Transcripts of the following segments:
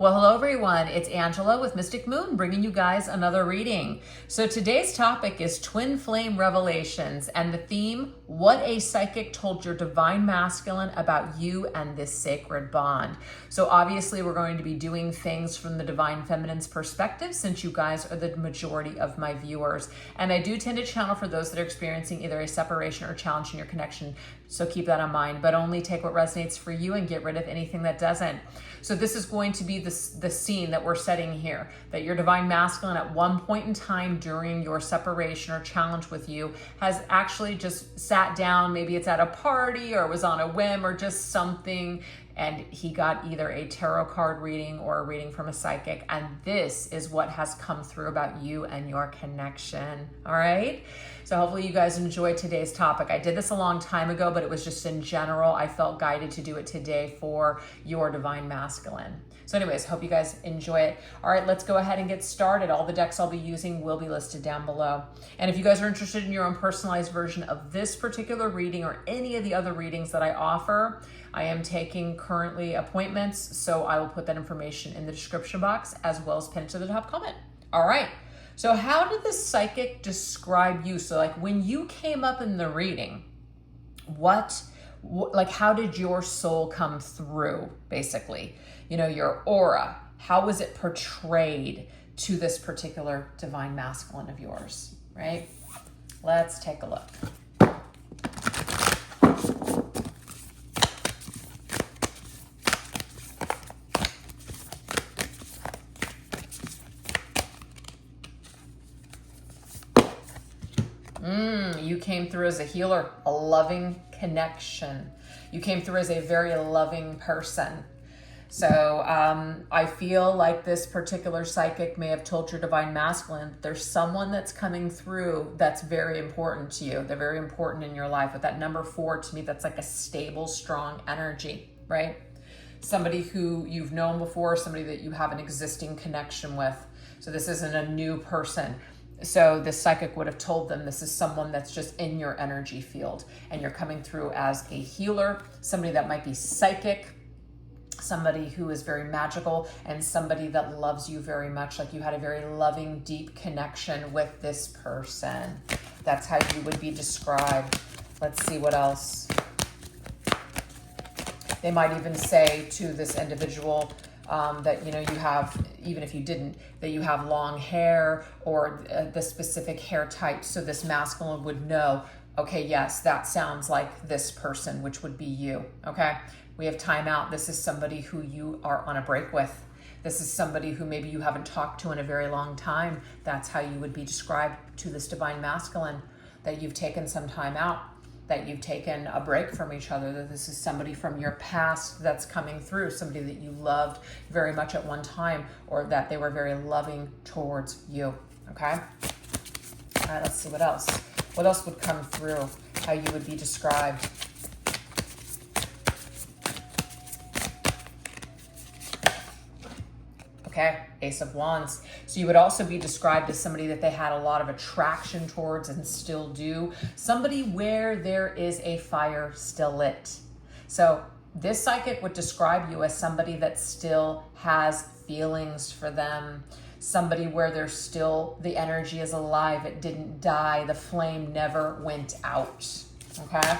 Well, hello everyone. It's Angela with Mystic Moon bringing you guys another reading. So today's topic is twin flame revelations and the theme, what a psychic told your divine masculine about you and this sacred bond. So obviously we're going to be doing things from the divine feminine's perspective since you guys are the majority of my viewers. And I do tend to channel for those that are experiencing either a separation or challenge in your connection. So keep that in mind, but only take what resonates for you and get rid of anything that doesn't. So this is going to be the scene that we're setting here, that your divine masculine at one point in time during your separation or challenge with you has actually just sat down. Maybe it's at a party or was on a whim or just something, and he got either a tarot card reading or a reading from a psychic. And this is what has come through about you and your connection. All right. So hopefully you guys enjoyed today's topic. I did this a long time ago, but it was just in general. I felt guided to do it today for your divine masculine. So anyways, hope you guys enjoy it. All right, let's go ahead and get started. All the decks I'll be using will be listed down below. And if you guys are interested in your own personalized version of this particular reading or any of the other readings that I offer, I am taking currently appointments, so I will put that information in the description box as well as pin it to the top comment. All right. So how did the psychic describe you? So like when you came up in the reading, how did your soul come through, basically? You know, your aura, how was it portrayed to this particular divine masculine of yours, right? Let's take a look. You came through as a healer, a loving connection. You came through as a very loving person. So I feel like this particular psychic may have told your divine masculine there's someone that's coming through that's very important to you. They're very important in your life. With that number 4, to me, that's like a stable, strong energy, right? Somebody who you've known before, somebody that you have an existing connection with. So this isn't a new person. So this psychic would have told them this is someone that's just in your energy field and you're coming through as a healer, somebody that might be psychic, somebody who is very magical, and somebody that loves you very much, like you had a very loving, deep connection with this person. That's how you would be described. Let's see what else. They might even say to this individual, that, you know, you have, even if you didn't, that you have long hair or the specific hair type. So this masculine would know, okay, yes, that sounds like this person, which would be you. Okay. We have time out. This is somebody who you are on a break with. This is somebody who maybe you haven't talked to in a very long time. That's how you would be described to this divine masculine, that you've taken some time out, that you've taken a break from each other, that this is somebody from your past that's coming through, somebody that you loved very much at one time, or that they were very loving towards you, okay? All right, let's see what else. What else would come through, how you would be described? Okay, Ace of Wands. So you would also be described as somebody that they had a lot of attraction towards and still do. Somebody where there is a fire still lit. So this psychic would describe you as somebody that still has feelings for them. Somebody where there's still, the energy is alive. It didn't die. The flame never went out. Okay.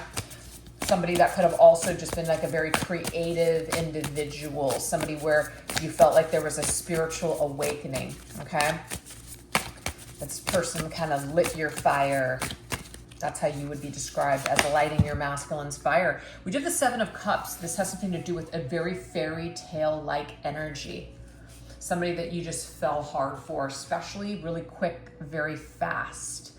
Somebody that could have also just been like a very creative individual, somebody where you felt like there was a spiritual awakening, okay? This person kind of lit your fire. That's how you would be described, as lighting your masculine's fire. We did the 7 of Cups. This has something to do with a very fairy tale-like energy. Somebody that you just fell hard for, especially really quick, very fast.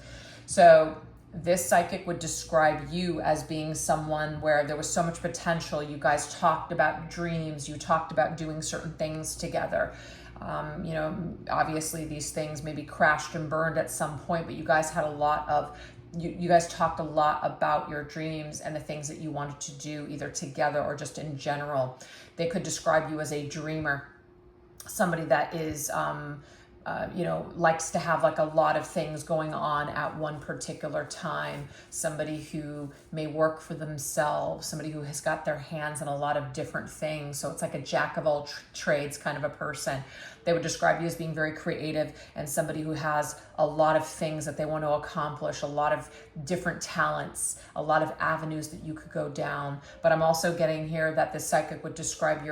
So this psychic would describe you as being someone where there was so much potential. You guys talked about dreams. You talked about doing certain things together. You know, obviously these things maybe crashed and burned at some point, but you guys had a lot of, you guys talked a lot about your dreams and the things that you wanted to do either together or just in general. They could describe you as a dreamer, somebody that is you know, likes to have like a lot of things going on at one particular time. Somebody who may work for themselves, somebody who has got their hands in a lot of different things. So it's like a jack of all trades kind of a person. They would describe you as being very creative and somebody who has a lot of things that they want to accomplish, a lot of different talents, a lot of avenues that you could go down. But I'm also getting here that the psychic would describe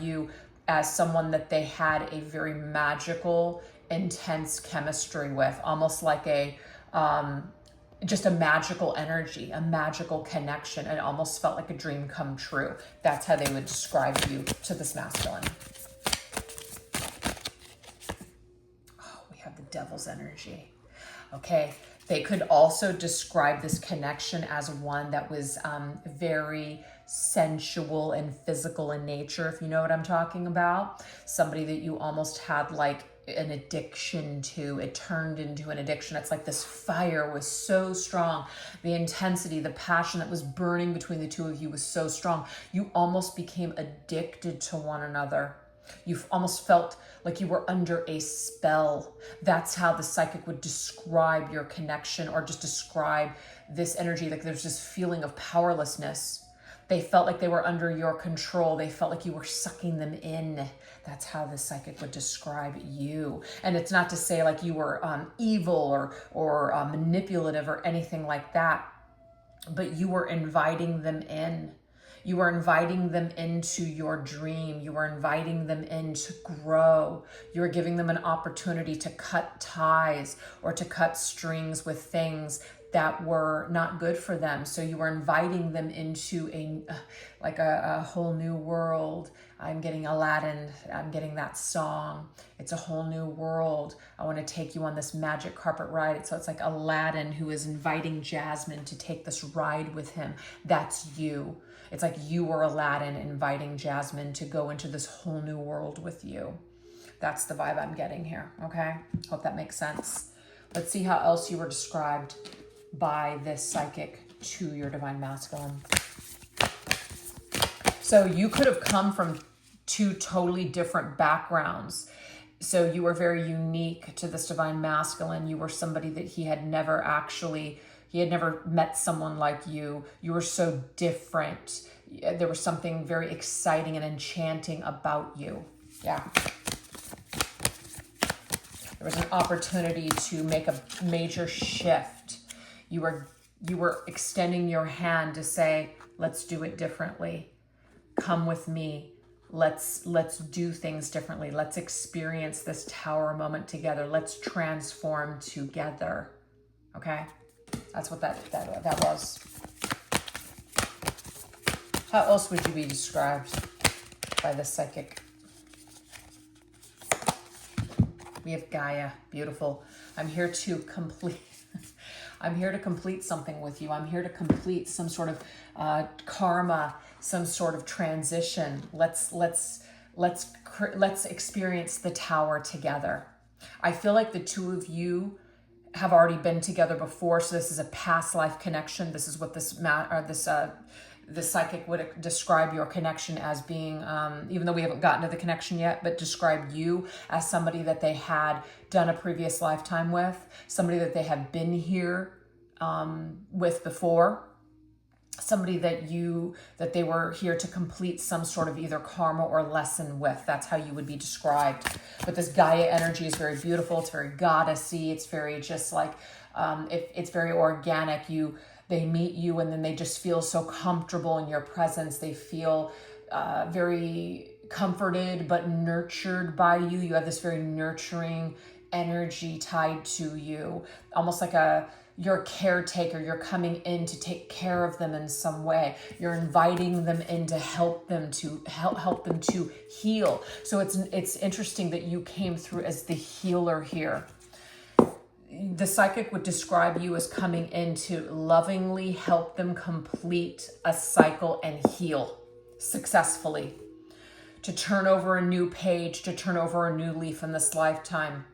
you as someone that they had a very magical, intense chemistry with, almost like a just a magical energy, a magical connection. It almost felt like a dream come true. That's how they would describe you to this masculine. Oh, we have the devil's energy. Okay, they could also describe this connection as one that was very sensual and physical in nature, if you know what I'm talking about. Somebody that you almost had like an addiction to. It turned into an addiction. It's like this fire was so strong. The intensity, the passion that was burning between the two of you was so strong. You almost became addicted to one another. You almost felt like you were under a spell. That's how the psychic would describe your connection, or just describe this energy. Like there's this feeling of powerlessness. They felt like they were under your control. They felt like you were sucking them in. That's how the psychic would describe you. And it's not to say like you were evil or manipulative or anything like that, but you were inviting them in. You were inviting them into your dream. You were inviting them in to grow. You were giving them an opportunity to cut ties or to cut strings with things that were not good for them. So you were inviting them into a whole new world. I'm getting Aladdin. I'm getting that song. It's a whole new world. I want to take you on this magic carpet ride. So it's like Aladdin who is inviting Jasmine to take this ride with him. That's you. It's like you were Aladdin inviting Jasmine to go into this whole new world with you. That's the vibe I'm getting here, okay? Hope that makes sense. Let's see how else you were described by this psychic to your divine masculine. So you could have come from two totally different backgrounds. So you were very unique to this divine masculine. You were somebody that he had never met someone like you. You were so different. There was something very exciting and enchanting about you. Yeah. There was an opportunity to make a major shift. You were extending your hand to say, let's do it differently. Come with me. Let's do things differently. Let's experience this tower moment together. Let's transform together. Okay? That's what that was. How else would you be described by the psychic? We have Gaia. Beautiful. I'm here to complete something with you. I'm here to complete some sort of karma, some sort of transition. Let's experience the tower together. I feel like the two of you have already been together before, so this is a past life connection. This is what the psychic would describe your connection as being, even though we haven't gotten to the connection yet, but describe you as somebody that they had done a previous lifetime with, somebody that they have been here with before, somebody that they were here to complete some sort of either karma or lesson with. That's how you would be described. But this Gaia energy is very beautiful. It's very goddessy. It's very just like, it's very organic. They meet you and then they just feel so comfortable in your presence. They feel very comforted but nurtured by you. You have this very nurturing energy tied to you, almost like you're a caretaker. You're coming in to take care of them in some way. You're inviting them in to help them to heal. So it's interesting that you came through as the healer here. The psychic would describe you as coming in to lovingly help them complete a cycle and heal successfully, to turn over a new page, to turn over a new leaf in this lifetime.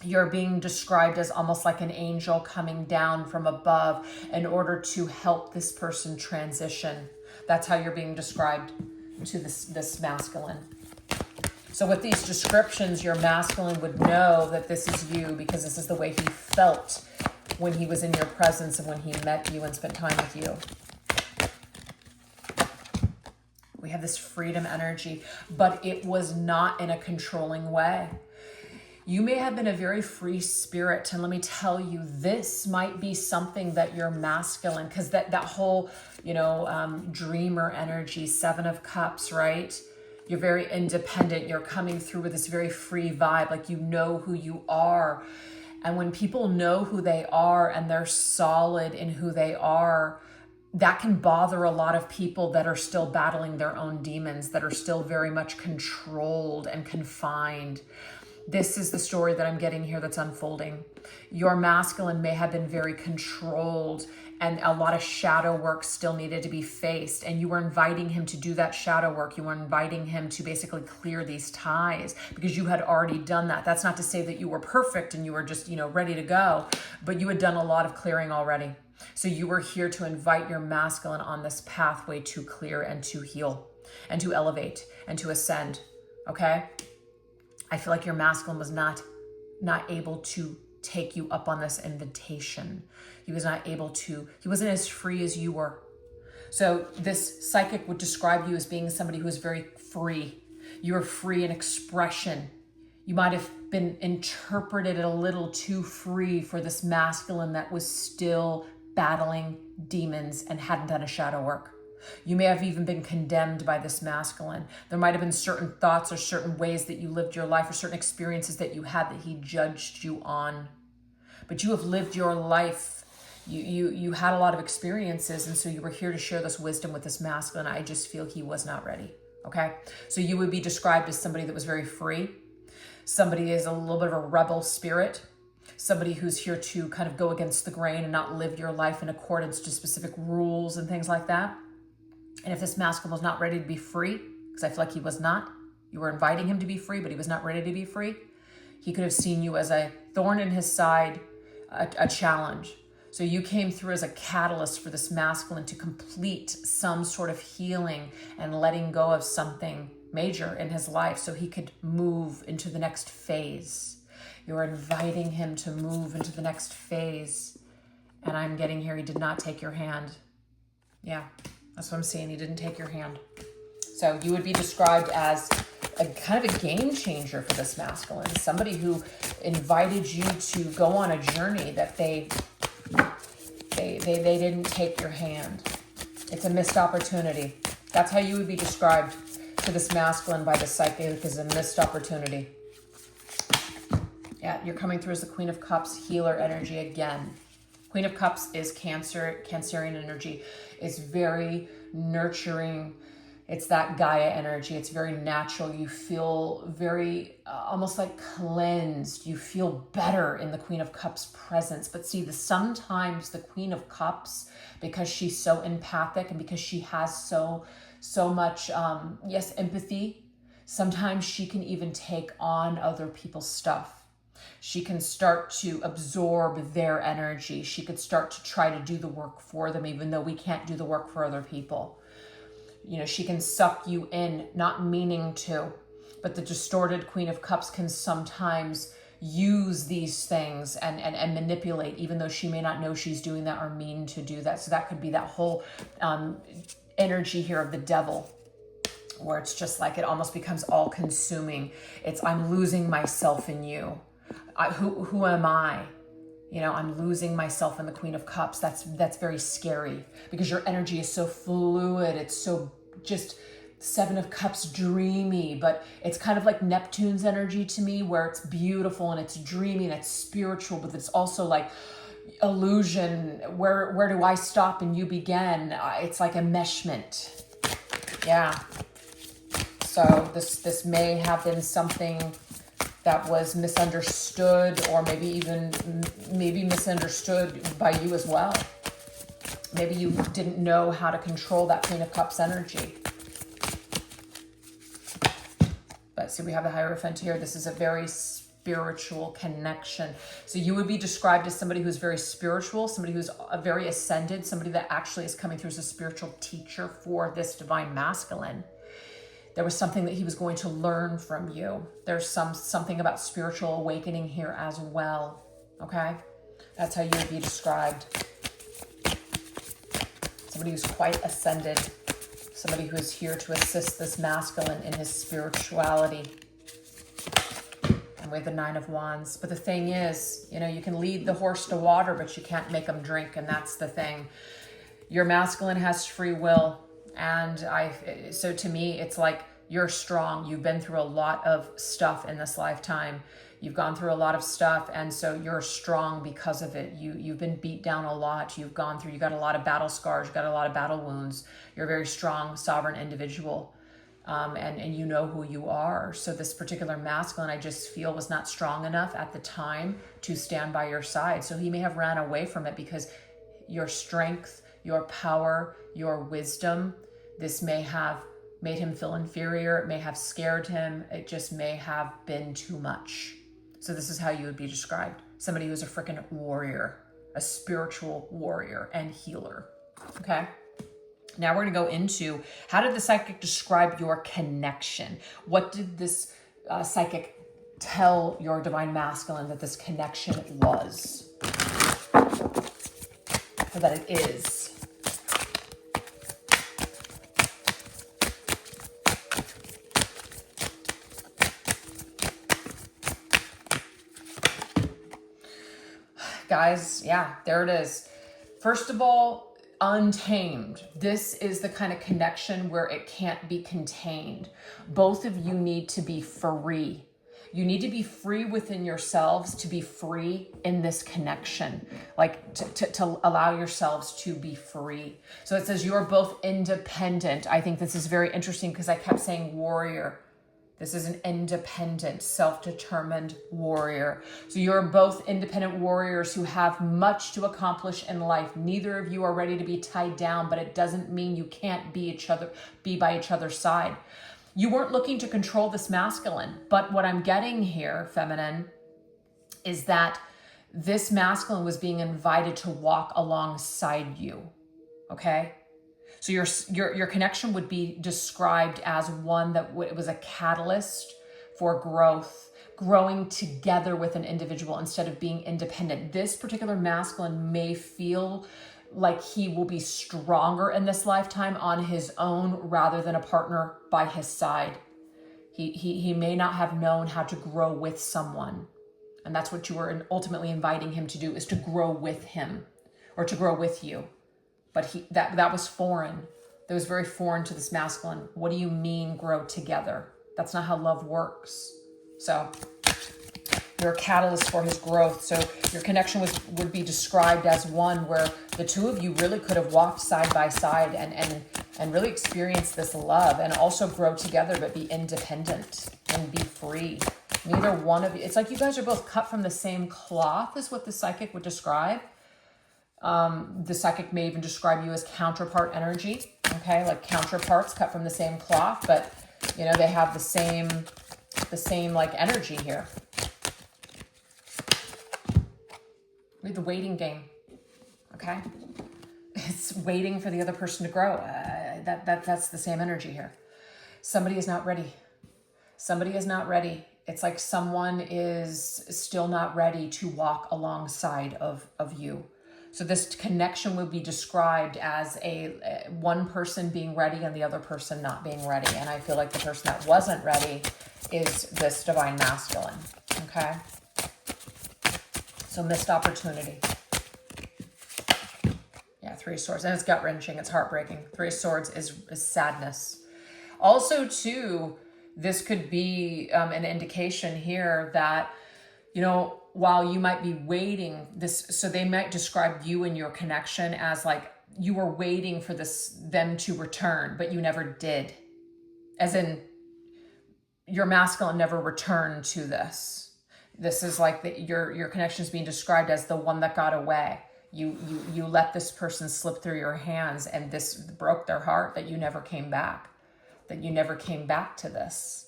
You're being described as almost like an angel coming down from above in order to help this person transition. That's how you're being described to this masculine. So with these descriptions, your masculine would know that this is you because this is the way he felt when he was in your presence and when he met you and spent time with you. We have this freedom energy, but it was not in a controlling way. You may have been a very free spirit, and let me tell you, this might be something that you're masculine, because that whole, dreamer energy, 7 of Cups, right? You're very independent. You're coming through with this very free vibe, like you know who you are. And when people know who they are and they're solid in who they are, that can bother a lot of people that are still battling their own demons, that are still very much controlled and confined. This is the story that I'm getting here that's unfolding. Your masculine may have been very controlled, and a lot of shadow work still needed to be faced. And you were inviting him to do that shadow work. You were inviting him to basically clear these ties because you had already done that. That's not to say that you were perfect and you were just, ready to go, but you had done a lot of clearing already. So you were here to invite your masculine on this pathway to clear and to heal and to elevate and to ascend. Okay? I feel like your masculine was not able to take you up on this invitation. He was not able to, he wasn't as free as you were. So this psychic would describe you as being somebody who is very free. You are free in expression. You might have been interpreted a little too free for this masculine that was still battling demons and hadn't done a shadow work. You may have even been condemned by this masculine. There might have been certain thoughts or certain ways that you lived your life or certain experiences that you had that he judged you on. But you have lived your life. You had a lot of experiences, and so you were here to share this wisdom with this masculine. I just feel he was not ready. Okay? So you would be described as somebody that was very free. Somebody is a little bit of a rebel spirit. Somebody who's here to kind of go against the grain and not live your life in accordance to specific rules and things like that. And if this masculine was not ready to be free, because I feel like he was not, you were inviting him to be free, but he was not ready to be free, he could have seen you as a thorn in his side, a challenge. So you came through as a catalyst for this masculine to complete some sort of healing and letting go of something major in his life so he could move into the next phase. You're inviting him to move into the next phase. And I'm getting here, he did not take your hand. Yeah, that's what I'm saying. He didn't take your hand. So you would be described as a kind of a game changer for this masculine. Somebody who invited you to go on a journey that they didn't take your hand. It's a missed opportunity. That's how you would be described to this masculine by the psychic, as a missed opportunity. Yeah, you're coming through as the Queen of Cups, healer energy again. Queen of Cups is Cancerian energy. It's very nurturing. It's that Gaia energy. It's very natural. You feel very almost like cleansed. You feel better in the Queen of Cups presence. But see, sometimes the Queen of Cups, because she's so empathic and because she has so much, empathy, sometimes she can even take on other people's stuff. She can start to absorb their energy. She could start to try to do the work for them, even though we can't do the work for other people. She can suck you in, not meaning to, but the distorted Queen of Cups can sometimes use these things and manipulate, even though she may not know she's doing that or mean to do that. So that could be that whole energy here of the devil, where it's just like it almost becomes all consuming. It's, I'm losing myself in you. Who am I? I'm losing myself in the Queen of Cups. That's very scary because your energy is so fluid. It's so just 7 of Cups dreamy, but it's kind of like Neptune's energy to me, where it's beautiful and it's dreamy and it's spiritual, but it's also like illusion. Where do I stop and you begin? It's like enmeshment. Yeah. So this may have been something that was misunderstood, or maybe misunderstood by you as well. Maybe you didn't know how to control that Queen of Cups energy. But see, we have the Hierophant here. This is a very spiritual connection. So you would be described as somebody who's very spiritual, somebody who's very ascended, somebody that actually is coming through as a spiritual teacher for this divine masculine. there was something that he was going to learn from you. There's something about spiritual awakening here as well. Okay? That's how you would be described. Somebody who's quite ascended. Somebody who is here to assist this masculine in his spirituality. And we have the Nine of Wands. But the thing is, you know, you can lead the horse to water, but you can't make him drink. And that's the thing. Your masculine has free will. And so to me, it's like you're strong. You've been through a lot of stuff in this lifetime. You've gone through a lot of stuff, and so you're strong because of it. You've been beat down a lot. You got a lot of battle scars. You got a lot of battle wounds. You're a very strong, sovereign individual, and you know who you are. So this particular masculine, I just feel, was not strong enough at the time to stand by your side. So he may have ran away from it because your strength, your power, your wisdom, this may have made him feel inferior. It may have scared him. It just may have been too much. So this is how you would be described. Somebody who's a freaking warrior, a spiritual warrior and healer. Okay? Now we're going to go into, how did the psychic describe your connection? What did this psychic tell your divine masculine that this connection was? Or that it is? Guys, yeah, there it is. First of all, untamed. This is the kind of connection where it can't be contained. Both of you need to be free. You need to be free within yourselves to be free in this connection, like to allow yourselves to be free. So it says you're both independent. I think this is very interesting because I kept saying warrior. This is an independent, self-determined warrior. So you're both independent warriors who have much to accomplish in life. Neither of you are ready to be tied down, but it doesn't mean you can't be by each other's side. You weren't looking to control this masculine, but what I'm getting here, feminine, is that this masculine was being invited to walk alongside you, okay? So your connection would be described as one that it was a catalyst for growth, growing together with an individual instead of being independent. This particular masculine may feel like he will be stronger in this lifetime on his own rather than a partner by his side. He may not have known how to grow with someone. And that's what you were ultimately inviting him to do, is to grow with him or to grow with you. But that was foreign. That was very foreign to this masculine. What do you mean grow together? That's not how love works. So you're a catalyst for his growth. So your connection would be described as one where the two of you really could have walked side by side and really experience this love and also grow together, but be independent and be free. Neither one of you, it's like you guys are both cut from the same cloth is what the psychic would describe. The psychic may even describe you as counterpart energy, okay? Like counterparts cut from the same cloth, but you know, they have the same like energy here. We have the waiting game, okay? It's waiting for the other person to grow. That's the same energy here. Somebody is not ready. Somebody is not ready. It's like someone is still not ready to walk alongside of you. So this connection would be described as one person being ready and the other person not being ready. And I feel like the person that wasn't ready is this divine masculine, okay? So missed opportunity. Yeah, Three of Swords. And it's gut-wrenching. It's heartbreaking. Three of Swords is sadness. Also, too, this could be an indication here that, you know, while you might be waiting this, so they might describe you and your connection as like you were waiting for them to return, but you never did. As in, your masculine never returned to this. This is like your connection is being described as the one that got away. You let this person slip through your hands, and this broke their heart that you never came back. That you never came back to this.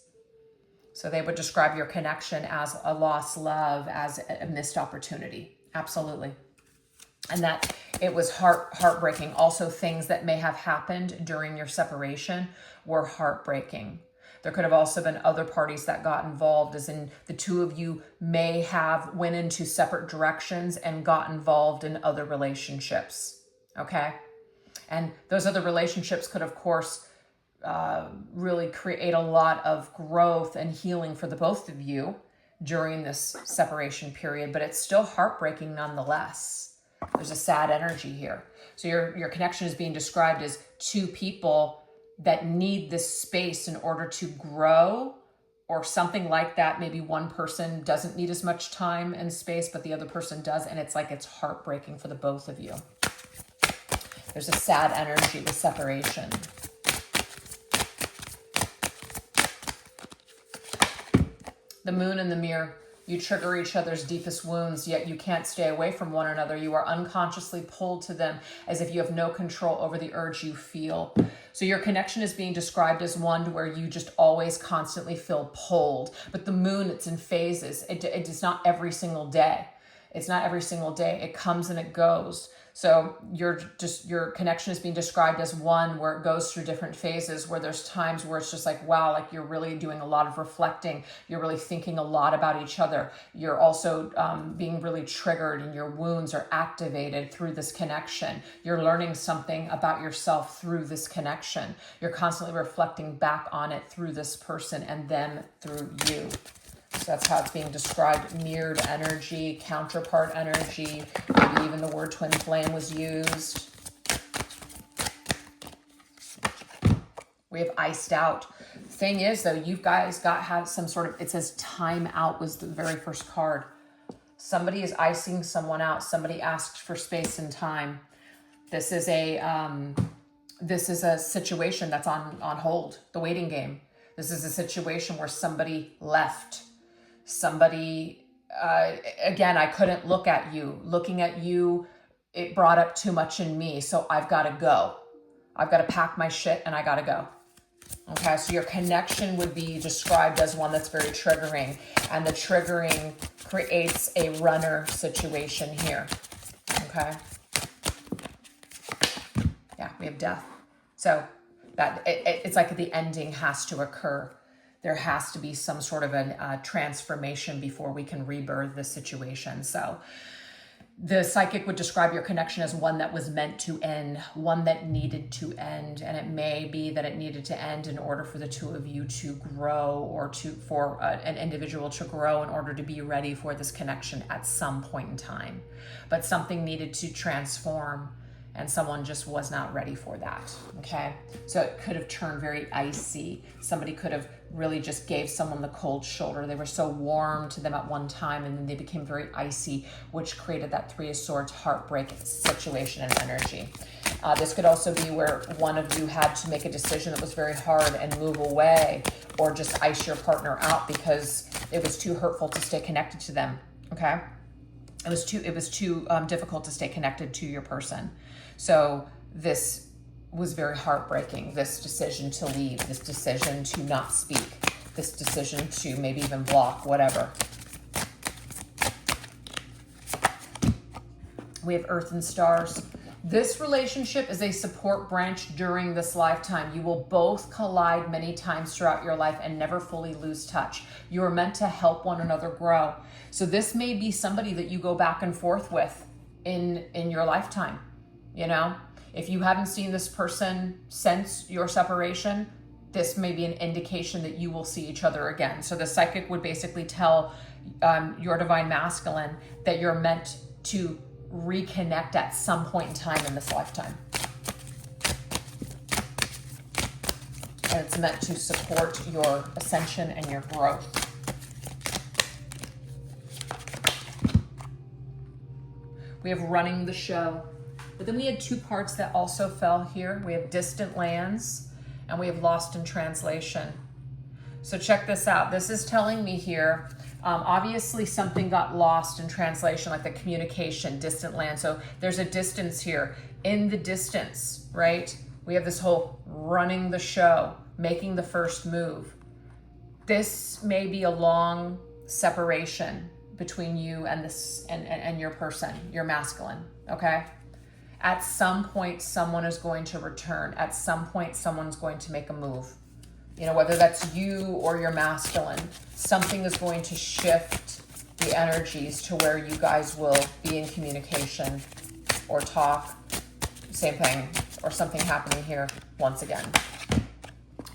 So they would describe your connection as a lost love, as a missed opportunity. Absolutely. And that it was heartbreaking. Also, things that may have happened during your separation were heartbreaking. There could have also been other parties that got involved, as in the two of you may have went into separate directions and got involved in other relationships, okay? And those other relationships could, of course, really create a lot of growth and healing for the both of you during this separation period, but it's still heartbreaking nonetheless. There's a sad energy here. So your connection is being described as two people that need this space in order to grow, or something like that. Maybe one person doesn't need as much time and space, but the other person does, and it's like it's heartbreaking for the both of you. There's a sad energy with separation. The moon and the mirror. You trigger each other's deepest wounds, yet you can't stay away from one another. You are unconsciously pulled to them as if you have no control over the urge you feel. So your connection is being described as one where you just always constantly feel pulled. But the moon, it's in phases. It's not every single day. It's not every single day. It comes and it goes. So your connection is being described as one where it goes through different phases, where there's times where it's just like, wow, like you're really doing a lot of reflecting. You're really thinking a lot about each other. You're also being really triggered, and your wounds are activated through this connection. You're learning something about yourself through this connection. You're constantly reflecting back on it through this person and them through you. So that's how it's being described. Mirrored energy, counterpart energy, maybe even the word twin flame was used. We have iced out. Thing is, though, you guys have some sort of, it says time out was the very first card. Somebody is icing someone out. Somebody asked for space and time. This is a situation that's on hold, the waiting game. This is a situation where somebody left. Somebody, again, I couldn't look at you. Looking at you, it brought up too much in me, so I've got to go. I've got to pack my shit and I got to go. Okay, so your connection would be described as one that's very triggering, and the triggering creates a runner situation here. Okay. Yeah, we have death. So that it's like the ending has to occur. There has to be some sort of a transformation before we can rebirth the situation. So the psychic would describe your connection as one that was meant to end, one that needed to end. And it may be that it needed to end in order for the two of you to grow, or for an individual to grow in order to be ready for this connection at some point in time. But something needed to transform, and someone just was not ready for that, okay? So it could have turned very icy. Somebody could have really just gave someone the cold shoulder. They were so warm to them at one time, and then they became very icy, which created that Three of Swords heartbreak situation and energy. This could also be where one of you had to make a decision that was very hard and move away, or just ice your partner out because it was too hurtful to stay connected to them, okay? It was too difficult to stay connected to your person. So this was very heartbreaking, this decision to leave, this decision to not speak, this decision to maybe even block, whatever. We have Earth and Stars. This relationship is a support branch during this lifetime. You will both collide many times throughout your life and never fully lose touch. You are meant to help one another grow. So this may be somebody that you go back and forth with in your lifetime. You know, if you haven't seen this person since your separation, this may be an indication that you will see each other again. So the psychic would basically tell your divine masculine that you're meant to reconnect at some point in time in this lifetime. And it's meant to support your ascension and your growth. We have running the show. But then we had two parts that also fell here. We have distant lands, and we have lost in translation. So check this out. This is telling me here, obviously something got lost in translation, like the communication, distant land. So there's a distance here. In the distance, right? We have this whole running the show, making the first move. This may be a long separation between you and this and your person, your masculine, okay? At some point, someone is going to return. At some point, someone's going to make a move. You know, whether that's you or your masculine, something is going to shift the energies to where you guys will be in communication or talk. Same thing, or something happening here once again.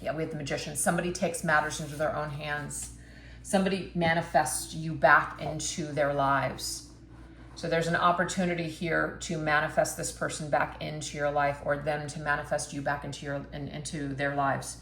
Yeah, we have the Magician. Somebody takes matters into their own hands. Somebody manifests you back into their lives. So there's an opportunity here to manifest this person back into your life, or them to manifest you back into their lives.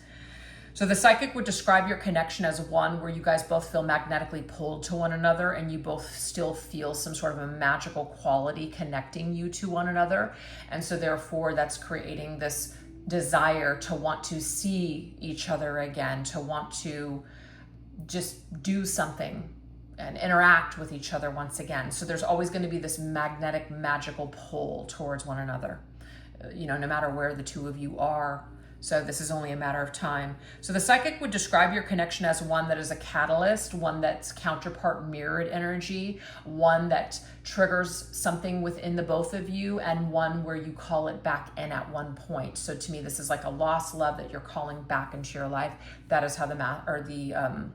So the psychic would describe your connection as one where you guys both feel magnetically pulled to one another, and you both still feel some sort of a magical quality connecting you to one another. And so therefore that's creating this desire to want to see each other again, to want to just do something and interact with each other once again. So there's always going to be this magnetic, magical pull towards one another, you know, no matter where the two of you are. So this is only a matter of time. So the psychic would describe your connection as one that is a catalyst, one that's counterpart mirrored energy, one that triggers something within the both of you, and one where you call it back in at one point. So to me, this is like a lost love that you're calling back into your life. That is how the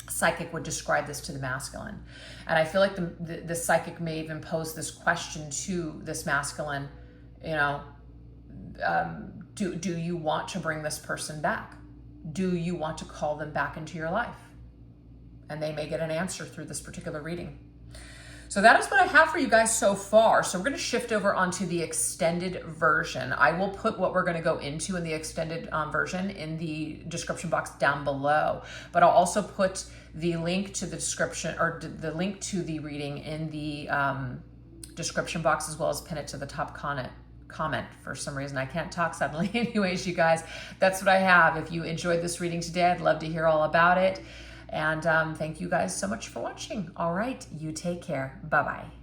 psychic would describe this to the masculine. And I feel like the psychic may even pose this question to this masculine, you know, do you want to bring this person back? Do you want to call them back into your life? And they may get an answer through this particular reading. So that is what I have for you guys so far. So we're going to shift over onto the extended version. I will put what we're going to go into in the extended version in the description box down below. But I'll also put the link to the description, or the link to the reading in the description box, as well as pin it to the top comment. For some reason I can't talk suddenly. Anyways, you guys, that's what I have. If you enjoyed this reading today, I'd love to hear all about it. And thank you guys so much for watching. All right, you take care. Bye-bye.